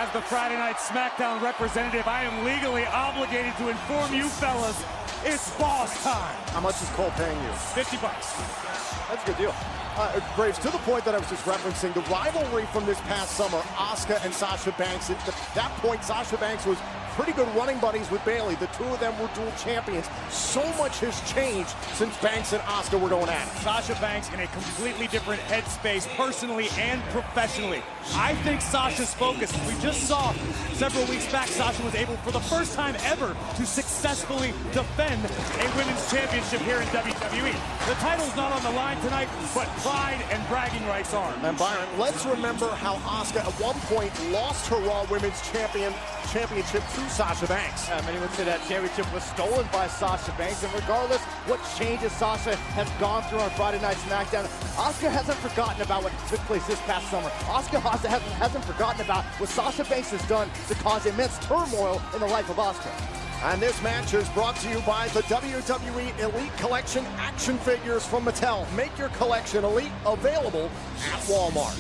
As the Friday Night Smackdown representative, I am legally obligated to inform you fellas, it's boss time. How much is Cole paying you? $50. That's a good deal. Graves, to the point that I was just referencing, the rivalry from this past summer, Asuka and Sasha Banks. At that point, Sasha Banks was pretty good running buddies with Bayley. The two of them were dual champions. So much has changed since Banks and Asuka were going at it. Sasha Banks in a completely different headspace, personally and professionally. I think Sasha's focus, we just saw several weeks back, Sasha was able for the first time ever to successfully defend a women's championship here in WWE. The title's not on the line tonight, but pride and bragging rights are. And Byron, let's remember how Asuka at one point lost her Raw Women's Championship to Sasha Banks. Many would say that championship was stolen by Sasha Banks, and regardless what changes Sasha has gone through on Friday Night SmackDown, Asuka hasn't forgotten about what took place this past summer. Asuka hasn't forgotten about what Sasha Banks has done to cause immense turmoil in the life of Asuka. And this match is brought to you by the WWE Elite Collection action figures from Mattel. Make your collection Elite available at Walmart.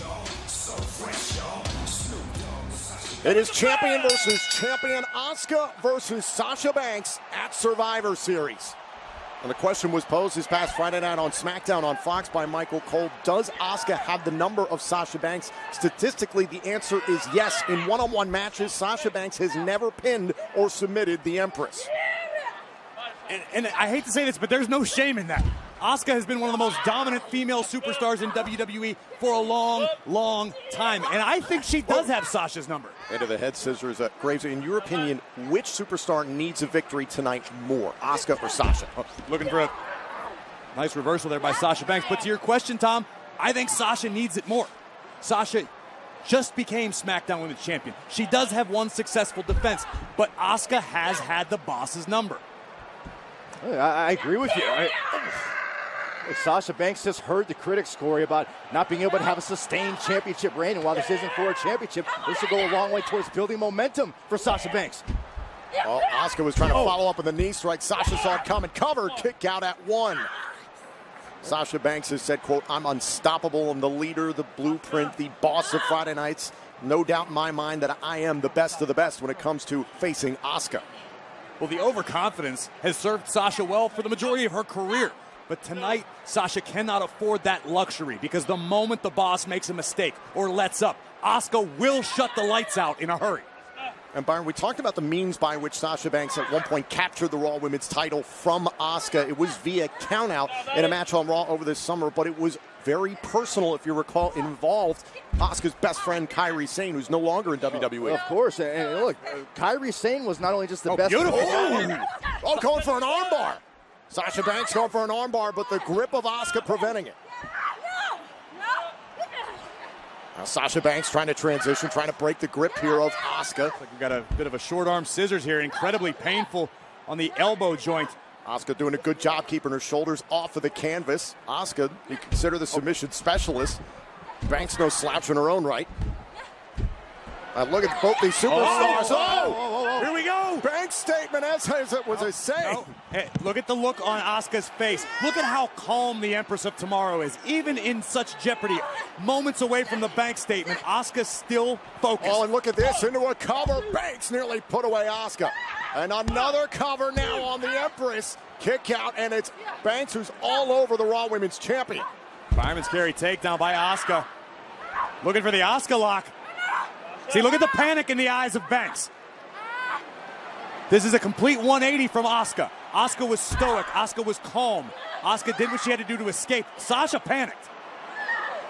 It is champion versus champion, Asuka versus Sasha Banks at Survivor Series. And the question was posed this past Friday night on SmackDown on Fox by Michael Cole. Does Asuka have the number of Sasha Banks? Statistically, the answer is yes. In one-on-one matches, Sasha Banks has never pinned or submitted the Empress. And I hate to say this, but there's no shame in that. Asuka has been one of the most dominant female superstars in WWE for a long, long time. And I think she does have Sasha's number. Into the head scissors. Graves, in your opinion, which superstar needs a victory tonight more, Asuka or Sasha? Looking for a nice reversal there by Sasha Banks. But to your question, Tom, I think Sasha needs it more. Sasha just became SmackDown Women's Champion. She does have one successful defense, but Asuka has had the boss's number. I agree with you. Sasha Banks just heard the critics' story about not being able to have a sustained championship reign, and while this isn't for a championship, this will go a long way towards building momentum for Sasha Banks. Well, Asuka was trying to follow up with a knee strike. Sasha saw it coming, covered, kick out at one. Sasha Banks has said, quote, "I'm unstoppable. I'm the leader, the blueprint, the boss of Friday nights. No doubt in my mind that I am the best of the best when it comes to facing Asuka." Well, the overconfidence has served Sasha well for the majority of her career. But tonight, Sasha cannot afford that luxury because the moment the boss makes a mistake or lets up, Asuka will shut the lights out in a hurry. And Byron, we talked about the means by which Sasha Banks at one point captured the Raw Women's title from Asuka. It was via countout in a match on Raw over this summer, but it was very personal, if you recall, involved Asuka's best friend, Kairi Sane, who's no longer in WWE. Of course, and look, Kairi Sane was not only just the best... Beautiful. Oh, going for an armbar. Sasha Banks going for an armbar, but the grip of Asuka preventing it. Now Sasha Banks trying to transition, trying to break the grip here of Asuka. Looks like we've got a bit of a short arm scissors here, incredibly painful on the elbow joint. Asuka doing a good job keeping her shoulders off of the canvas. Asuka, you consider the submission specialist. Banks no slouch in her own right. Look at both these superstars. Here we go. Banks statement as it was a say. Hey, look at the look on Asuka's face. Look at how calm the Empress of Tomorrow is. Even in such jeopardy, moments away from the Banks statement, Asuka's still focused. Oh, and look at this, into a cover. Banks nearly put away Asuka. And another cover now on the Empress. Kick out, and it's Banks who's all over the Raw Women's Champion. Fireman's carry takedown by Asuka. Looking for the Asuka lock. See, look at the panic in the eyes of Banks. This is a complete 180 from Asuka. Asuka was stoic. Asuka was calm. Asuka did what she had to do to escape. Sasha panicked.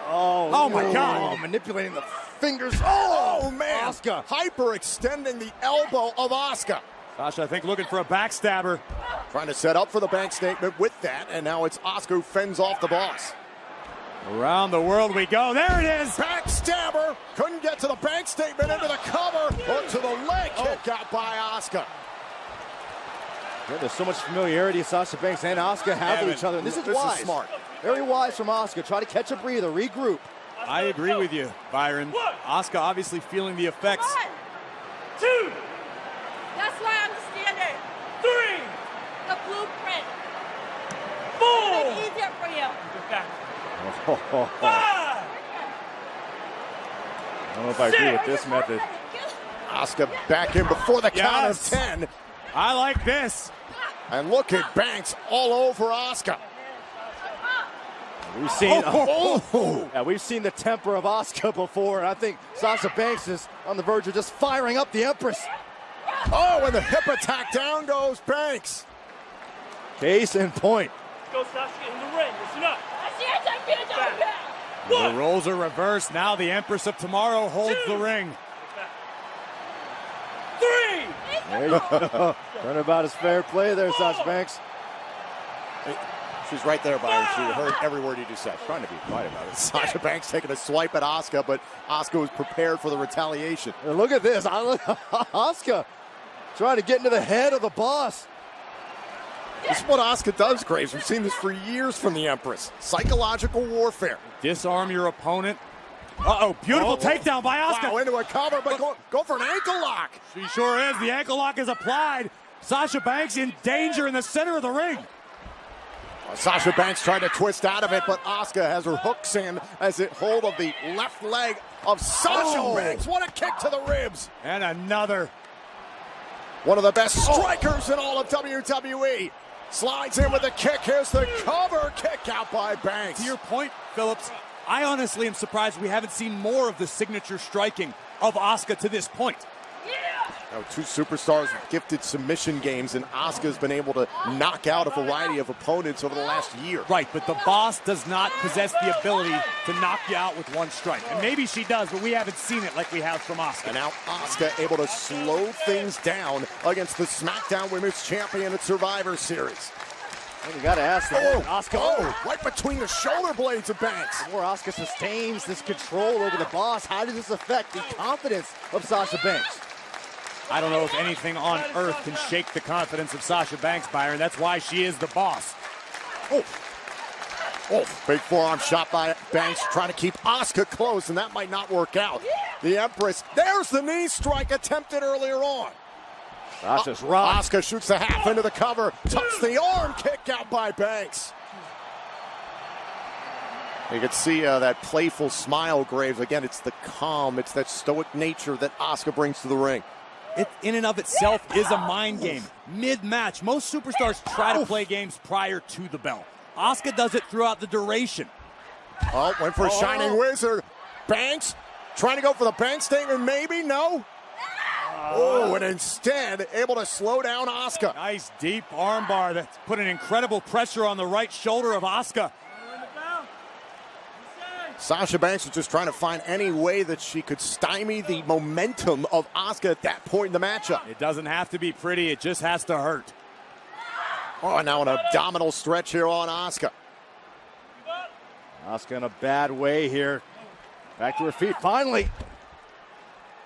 Oh my God. Manipulating the fingers. Oh, man. Asuka. Hyperextending the elbow of Asuka. Sasha, I think, looking for a backstabber. Trying to set up for the Banks statement with that, and now it's Asuka who fends off the boss. Around the world we go. There it is. Backstabber. Couldn't get to the Banks statement, into the cover, or to the leg kick out by Asuka. Yeah, there's so much familiarity Sasha Banks and Asuka have with each other, and this is wise. Is smart. Very wise from Asuka. Try to catch a breather, regroup. I agree with you, Byron. Asuka obviously feeling the effects. 1, 2. That's why I'm the standard. 3. The blueprint. 4. Make it easier for you. 5. I don't know if I agree with this method. Asuka back in before the count of 10. I like this. And look at Banks all over Asuka. We've seen, we've seen the temper of Asuka before, and I think Sasha Banks is on the verge of just firing up the Empress. Oh, and the hip attack, down goes Banks. Case in point. Go Sasha in the ring, listen up. The roles are reversed. Now the Empress of Tomorrow holds the ring. 3. There you go. Turnabout is fair play there, Sasha Banks. She's right there, Byron. She heard every word you just said. Trying to be quiet about it. Sasha Banks taking a swipe at Asuka, but Asuka was prepared for the retaliation. And look at this. Asuka trying to get into the head of the boss. This is what Asuka does, Graves. We've seen this for years from the Empress. Psychological warfare. Disarm your opponent. Uh-oh, beautiful takedown by Asuka. Wow, into a cover, but go for an ankle lock. She sure is. The ankle lock is applied. Sasha Banks in danger in the center of the ring. Sasha Banks trying to twist out of it, but Asuka has her hooks in as it hold of the left leg of Sasha Banks. What a kick to the ribs. And another. One of the best strikers in all of WWE. Slides in with a kick. Here's the cover kick out by Banks. To your point, Phillips, I honestly am surprised we haven't seen more of the signature striking of Asuka to this point. Now, two superstars with gifted submission games, and Asuka's been able to knock out a variety of opponents over the last year. Right, but the boss does not possess the ability to knock you out with one strike. And maybe she does, but we haven't seen it like we have from Asuka. And now Asuka able to slow things down against the SmackDown Women's Champion at Survivor Series. Well, you got to ask Asuka. Right between the shoulder blades of Banks. The more Asuka sustains this control over the boss, how does this affect the confidence of Sasha Banks? I don't know if anything on earth can shake the confidence of Sasha Banks, Byron. That's why she is the boss. Big forearm shot by Banks, trying to keep Asuka close, and that might not work out. The Empress, there's the knee strike attempted earlier on. Sasha's rocked. Asuka shoots the half into the cover, tucks the arm kick out by Banks. You can see that playful smile, Graves. Again, it's the calm, it's that stoic nature that Asuka brings to the ring. It, in and of itself, is a mind game. Mid-match, most superstars try to play games prior to the bell. Asuka does it throughout the duration. Went for a Shining Wizard. Banks trying to go for the bank statement, maybe? No? And instead, able to slow down Asuka. Nice deep armbar that's put an incredible pressure on the right shoulder of Asuka. Sasha Banks was just trying to find any way that she could stymie the momentum of Asuka at that point in the matchup. It doesn't have to be pretty, it just has to hurt. Now an abdominal stretch here on Asuka. Asuka in a bad way here. Back to her feet, finally.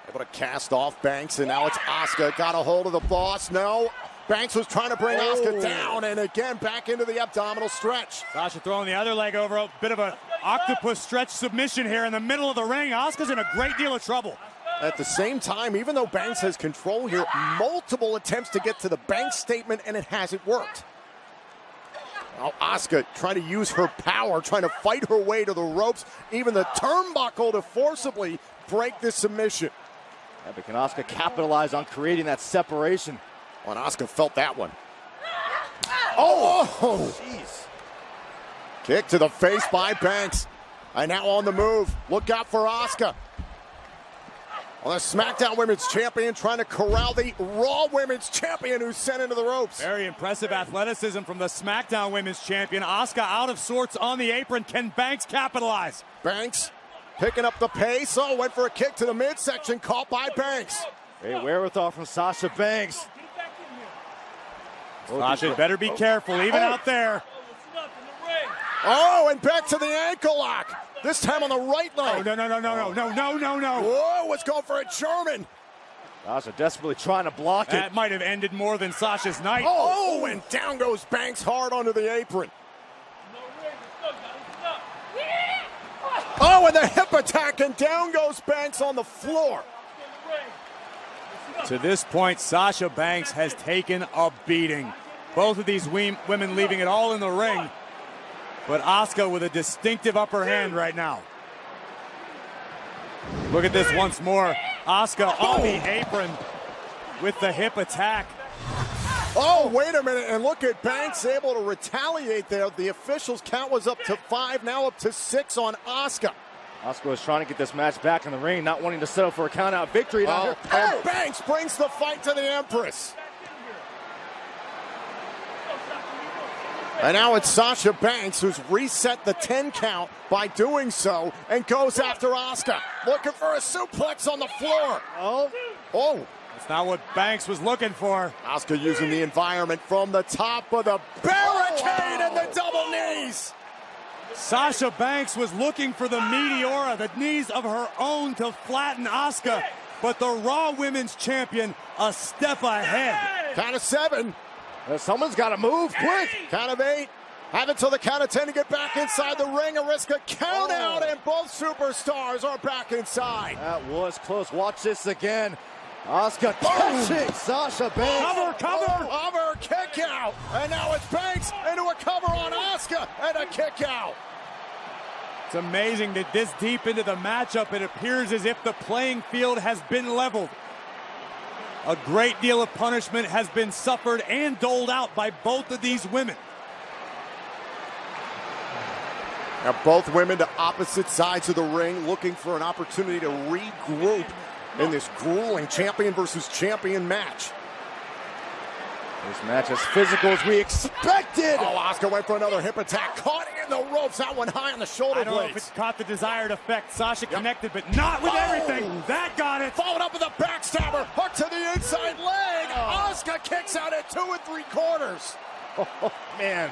Able to cast off Banks, and now it's Asuka. Got a hold of the boss. No. Banks was trying to bring Asuka down, and again, back into the abdominal stretch. Sasha throwing the other leg over, a bit of an octopus stretch submission here in the middle of the ring. Asuka's in a great deal of trouble. At the same time, even though Banks has control here, multiple attempts to get to the Banks statement, and it hasn't worked. Now Asuka trying to use her power, trying to fight her way to the ropes, even the turnbuckle to forcibly break this submission. Yeah, but can Asuka capitalize on creating that separation? And Asuka felt that one. Jeez. Kick to the face by Banks. And now on the move. Look out for Asuka. On the SmackDown Women's Champion trying to corral the Raw Women's Champion who's sent into the ropes. Very impressive athleticism from the SmackDown Women's Champion. Asuka out of sorts on the apron. Can Banks capitalize? Banks picking up the pace. Went for a kick to the midsection. Caught by Banks. Great wherewithal from Sasha Banks. Sasha better be careful, even out there. And back to the ankle lock. This time on the right leg. No. Whoa, let's go for a German. Sasha desperately trying to block it. That might have ended more than Sasha's night. And down goes Banks hard onto the apron. And the hip attack, and down goes Banks on the floor. To this point, Sasha Banks has taken a beating. Both of these women leaving it all in the ring. But Asuka with a distinctive upper hand right now. Look at this once more. Asuka on the apron with the hip attack. Oh, wait a minute, and look at Banks able to retaliate there. The officials' count was up to 5, now up to 6 on Asuka. Asuka is trying to get this match back in the ring, not wanting to settle for a count-out victory. And Banks brings the fight to the Empress. And now it's Sasha Banks who's reset the 10 count by doing so and goes after Asuka. Looking for a suplex on the floor. Oh. That's not what Banks was looking for. Asuka using the environment from the top of the barricade and the double knees. Sasha Banks was looking for the Meteora, the knees of her own, to flatten Asuka. But the Raw Women's Champion a step ahead. Count of 7. Someone's got to move quick. Count of 8. Have it till the count of 10 to get back inside the ring. A risk a count out, and both superstars are back inside. That was close. Watch this again. Asuka catching Sasha Banks. Cover, kick out. And now it's Banks into a cover on Asuka and a kick out. It's amazing that this deep into the matchup, it appears as if the playing field has been leveled. A great deal of punishment has been suffered and doled out by both of these women. Now both women to opposite sides of the ring, looking for an opportunity to regroup in this grueling champion versus champion match. This match as physical as we expected. Oh, Asuka went for another hip attack. Caught in the ropes. That one high on the shoulder blades. I don't know if it caught the desired effect. Sasha connected, but not with everything. That got it. Followed up with a backstabber. Hook to the inside leg. Asuka kicks out at 2 3/4. Oh, man.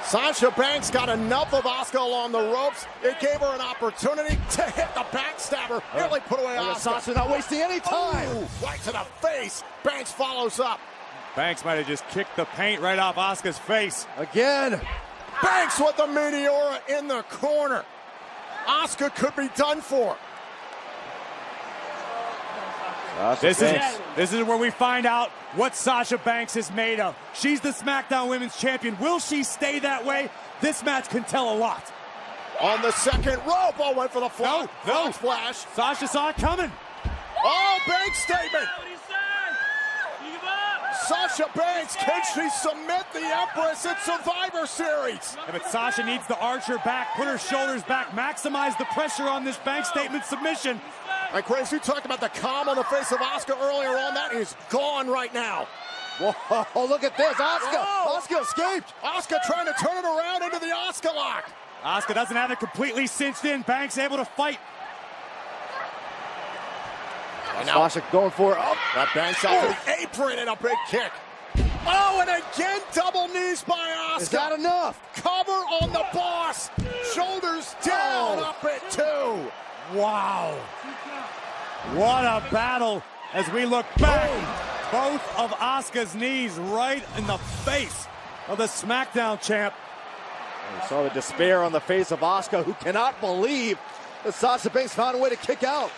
Sasha Banks got enough of Asuka along the ropes. It gave her an opportunity to hit the backstabber. Nearly put away Asuka. Sasha not wasting any time. Ooh, right to the face. Banks follows up. Banks might have just kicked the paint right off Asuka's face. Again. Banks with the Meteora in the corner. Asuka could be done for. This is where we find out what Sasha Banks is made of. She's the Smackdown Women's Champion. Will she stay that way? This match can tell a lot. On the second rope, went for the frog splash. Sasha saw it coming. Oh, Banks statement. Sasha Banks, can she submit the Empress in Survivor Series? Yeah, but Sasha needs to arch her back, put her shoulders back, maximize the pressure on this Banks statement submission. And Grace, you talked about the calm on the face of Asuka earlier on. That is gone right now. Whoa, look at this. Asuka escaped. Asuka trying to turn it around into the Asuka lock. Asuka doesn't have it completely cinched in. Banks able to fight. And now Sasha going for it. Oh, that Banks out to the apron and a big kick. Oh, and again, double knees by Asuka. Is that enough? Cover on the boss. Shoulders down, up at 2. Wow. What a battle as we look back. Both of Asuka's knees right in the face of the SmackDown champ. We saw the despair on the face of Asuka, who cannot believe that Sasha Banks found a way to kick out.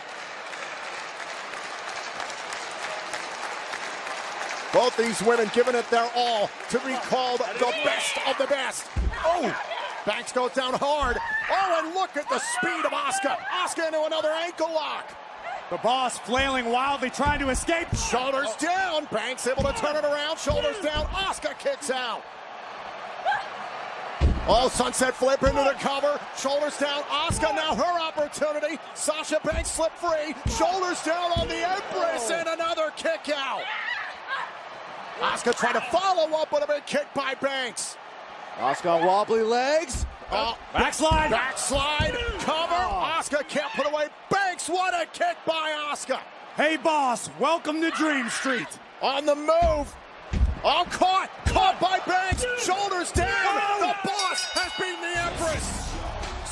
Both these women giving it their all to be called the best of the best. Oh, Banks goes down hard. Oh, and look at the speed of Asuka. Asuka into another ankle lock. The boss flailing wildly, trying to escape. Shoulders down. Banks able to turn it around. Shoulders down. Asuka kicks out. Oh, sunset flip into the cover. Shoulders down. Asuka now her opportunity. Sasha Banks slip free. Shoulders down on the Empress and another kick out. Asuka trying to follow up with a big kick by Banks. Asuka on wobbly legs. Backslide. Backslide. Cover. Asuka can't put away Banks. What a kick by Asuka. Hey, boss. Welcome to Dream Street. On the move. Oh, caught by Banks. Shoulders down. The boss has beaten the Empress.